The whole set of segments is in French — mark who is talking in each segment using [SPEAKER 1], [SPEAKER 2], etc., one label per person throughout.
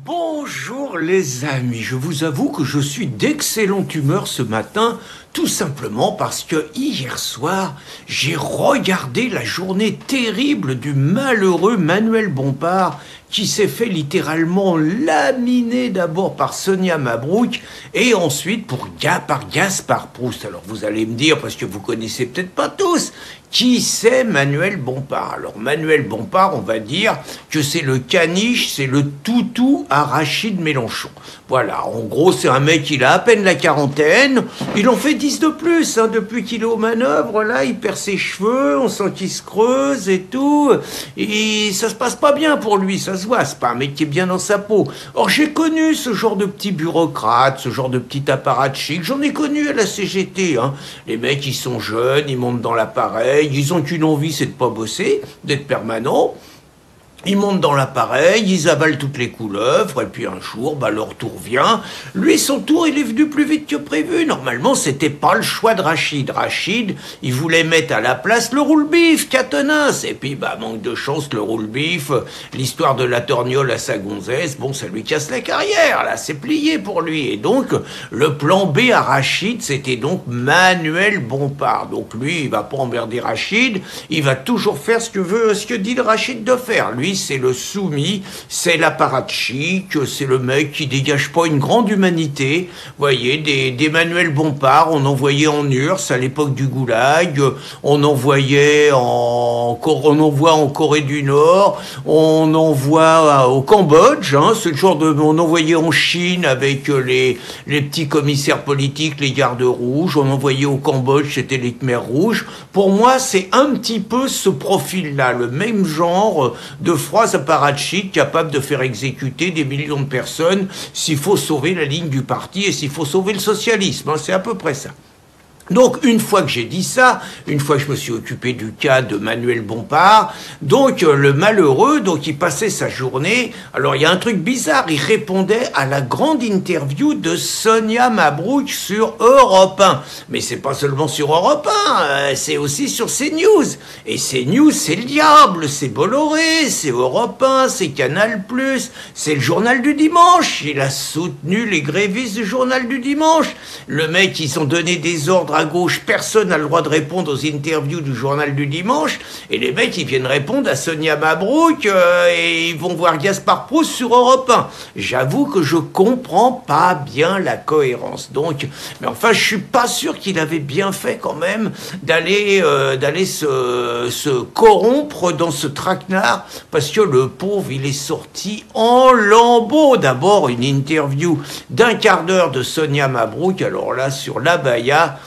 [SPEAKER 1] Bonjour les amis, je vous avoue que je suis d'excellente humeur ce matin, tout simplement parce que hier soir, j'ai regardé la journée terrible du malheureux Manuel Bompard qui s'est fait littéralement laminer d'abord par Sonia Mabrouk et ensuite par Gaspard Proust. Alors vous allez me dire, parce que vous connaissez peut-être pas tous, qui c'est Manuel Bompard? Alors Manuel Bompard, on va dire que c'est le caniche, c'est le toutou à Rachid Mélenchon. Voilà, en gros c'est un mec, il a à peine la quarantaine, il en fait 10 de plus, hein, depuis qu'il est aux manœuvres, là il perd ses cheveux, on sent qu'il se creuse et tout, et ça se passe pas bien pour lui, ça se voit, c'est pas un mec qui est bien dans sa peau. Or j'ai connu ce genre de petit bureaucrate, ce genre de petit apparatchik, j'en ai connu à la CGT, hein. Les mecs ils sont jeunes, ils montent dans l'appareil, ils ont qu'une envie, c'est de pas bosser, d'être permanent. Ils montent dans l'appareil, ils avalent toutes les couleuvres, et puis un jour, leur tour vient. Lui, son tour, il est venu plus vite que prévu. Normalement, c'était pas le choix de Rachid. Rachid, il voulait mettre à la place le roule-bif, Catenas. Et puis, manque de chance, le roule-bif, l'histoire de la torgnole à sa gonzesse, ça lui casse la carrière, là, c'est plié pour lui. Et donc, le plan B à Rachid, c'était donc Manuel Bompard. Donc lui, il va pas emmerder Rachid, il va toujours faire ce que dit le Rachid de faire. Lui, c'est le soumis, c'est l'apparatchik, c'est le mec qui dégage pas une grande humanité. Vous voyez, des Manuel Bompard, on envoyait en URSS à l'époque du Goulag, on envoie en Corée du Nord, on envoie au Cambodge, hein, c'est le genre de, on envoyait en Chine avec les petits commissaires politiques, les gardes rouges, on envoyait au Cambodge, c'était les Khmers rouges. Pour moi, c'est un petit peu ce profil-là, le même genre de froids apparatchiks capables de faire exécuter des millions de personnes s'il faut sauver la ligne du parti et s'il faut sauver le socialisme, hein, c'est à peu près ça. Donc, une fois que j'ai dit ça, une fois que je me suis occupé du cas de Manuel Bompard, donc le malheureux, donc il passait sa journée, alors il y a un truc bizarre, il répondait à la grande interview de Sonia Mabrouk sur Europe 1. Mais c'est pas seulement sur Europe 1, c'est aussi sur CNews. Et CNews, c'est le diable, c'est Bolloré, c'est Europe 1, c'est Canal+, c'est le journal du dimanche. Il a soutenu les grévistes du journal du dimanche. Le mec, ils ont donné des ordres à gauche, personne n'a le droit de répondre aux interviews du journal du dimanche, et les mecs, ils viennent répondre à Sonia Mabrouk, et ils vont voir Gaspard Proust sur Europe 1. J'avoue que je comprends pas bien la cohérence. Donc, mais enfin, je suis pas sûr qu'il avait bien fait quand même d'aller se corrompre dans ce traquenard, parce que le pauvre, il est sorti en lambeaux. D'abord, une interview d'un quart d'heure de Sonia Mabrouk, alors là, sur l'abaya.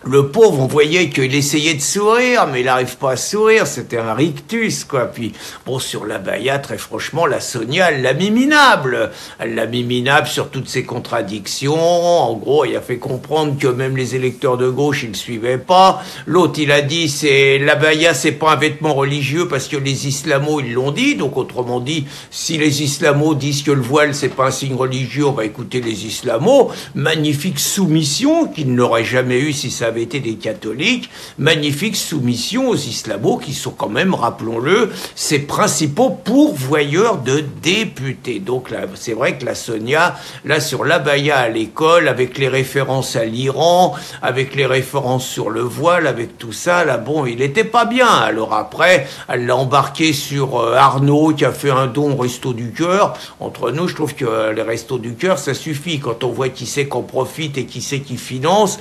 [SPEAKER 1] Le pauvre, on voyait qu'il essayait de sourire, mais il n'arrive pas à sourire, c'était un rictus, quoi. Puis, sur l'abaya, très franchement, la Sonia, elle l'a mis minable. Elle l'a mis minable sur toutes ses contradictions. En gros, il a fait comprendre que même les électeurs de gauche, ils ne suivaient pas. L'autre, il a dit, l'abaya, c'est pas un vêtement religieux parce que les islamos, ils l'ont dit. Donc, autrement dit, si les islamos disent que le voile, c'est pas un signe religieux, on va écouter les islamos. Magnifique soumission qu'ils n'auraient jamais eu si ça avait été des catholiques, magnifique soumission aux islamos qui sont quand même, rappelons-le, ses principaux pourvoyeurs de députés. Donc là, c'est vrai que la Sonia, là sur l'abaya à l'école, avec les références à l'Iran, avec les références sur le voile, avec tout ça, là il était pas bien. Alors après, elle l'a embarqué sur Arnaud qui a fait un don au Resto du Cœur. Entre nous, je trouve que les Restos du Cœur, ça suffit quand on voit qui c'est qu'on profite et qui c'est qui finance.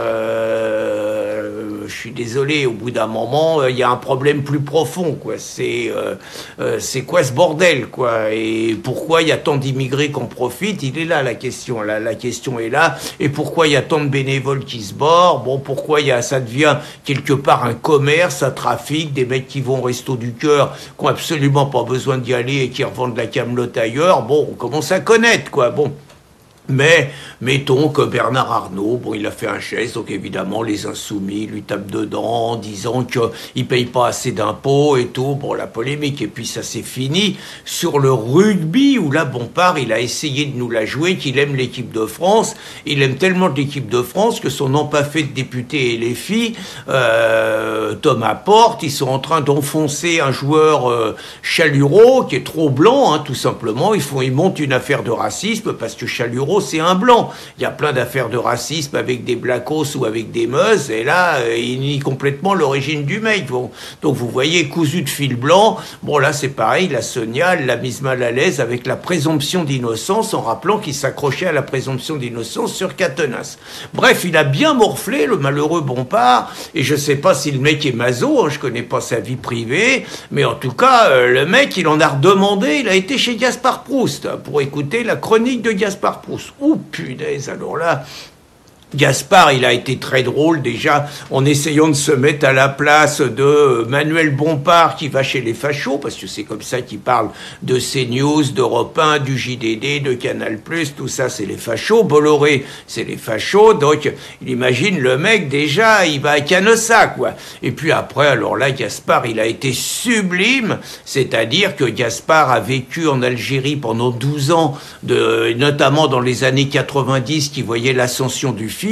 [SPEAKER 1] Je suis désolé, au bout d'un moment, il y a un problème plus profond, quoi. C'est quoi ce bordel, quoi? Et pourquoi il y a tant d'immigrés qu'on profite? Il est là, la question. La question est là. Et pourquoi il y a tant de bénévoles qui se borent? Pourquoi ça devient quelque part un commerce, un trafic, des mecs qui vont au Resto du Cœur, qui ont absolument pas besoin d'y aller et qui revendent la camelote ailleurs? On commence à connaître, quoi. Mais mettons que Bernard Arnault, bon, il a fait un geste, donc évidemment les insoumis lui tapent dedans en disant qu'il ne paye pas assez d'impôts et tout, bon, la polémique, et puis ça s'est fini sur le rugby, où là, Bompard, il a essayé de nous la jouer, qu'il aime l'équipe de France, il aime tellement l'équipe de France que son empaffé de député et les filles, Thomas Porte, ils sont en train d'enfoncer un joueur Chalureau, qui est trop blanc, hein, tout simplement, ils montent une affaire de racisme, parce que Chalureau, c'est un blanc. Il y a plein d'affaires de racisme avec des blackos ou avec des meuse, et là, il nie complètement l'origine du mec. Bon. Donc vous voyez, cousu de fil blanc, bon là c'est pareil, la Sonia l'a mise mal à l'aise avec la présomption d'innocence, en rappelant qu'il s'accrochait à la présomption d'innocence sur Quatennens. Bref, il a bien morflé, le malheureux Bompard, et je sais pas si le mec est maso, hein, je connais pas sa vie privée, mais en tout cas, le mec, il en a redemandé, il a été chez Gaspard Proust, pour écouter la chronique de Gaspard Proust. Ouh, punaise, alors là, Gaspard, il a été très drôle déjà en essayant de se mettre à la place de Manuel Bompard qui va chez les fachos, parce que c'est comme ça qu'il parle de CNews, d'Europe 1, du JDD, de Canal+, tout ça c'est les fachos, Bolloré c'est les fachos, donc il imagine le mec déjà, il va à Canossa quoi. Et puis après, alors là, Gaspard, il a été sublime, c'est-à-dire que Gaspard a vécu en Algérie pendant 12 ans, notamment dans les années 90, qui voyait l'ascension du fils.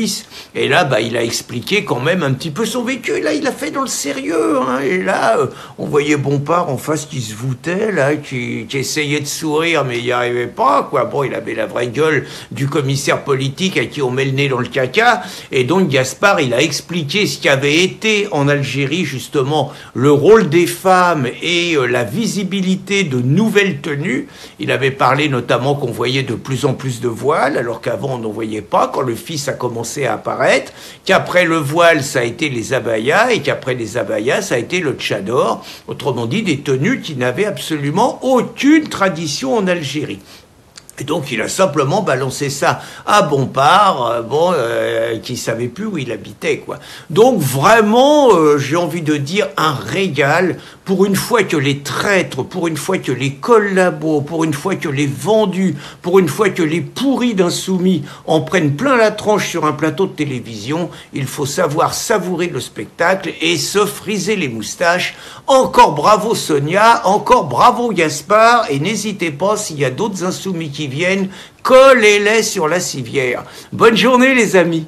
[SPEAKER 1] Et là, bah, il a expliqué quand même un petit peu son vécu. Et là, il a fait dans le sérieux. Hein. Et là, on voyait Bompard en face qui se voûtait, là, qui essayait de sourire, mais il n'y arrivait pas, quoi. Bon, il avait la vraie gueule du commissaire politique à qui on met le nez dans le caca. Et donc, Gaspard, il a expliqué ce qu'avait été en Algérie, justement, le rôle des femmes et la visibilité de nouvelles tenues. Il avait parlé notamment qu'on voyait de plus en plus de voiles, alors qu'avant, on n'en voyait pas, quand le fils a commencé à apparaître, qu'après le voile, ça a été les abayas, et qu'après les abayas, ça a été le tchador, autrement dit, des tenues qui n'avaient absolument aucune tradition en Algérie. Et donc, il a simplement balancé ça à Bompard, qui savait plus où il habitait, quoi. Donc, vraiment, j'ai envie de dire, un régal, pour une fois que les traîtres, pour une fois que les collabos, pour une fois que les vendus, pour une fois que les pourris d'insoumis en prennent plein la tranche sur un plateau de télévision, il faut savoir savourer le spectacle et se friser les moustaches. Encore bravo Sonia, encore bravo Gaspard, et n'hésitez pas, s'il y a d'autres insoumis qui viennent, collez-les sur la civière. Bonne journée les amis.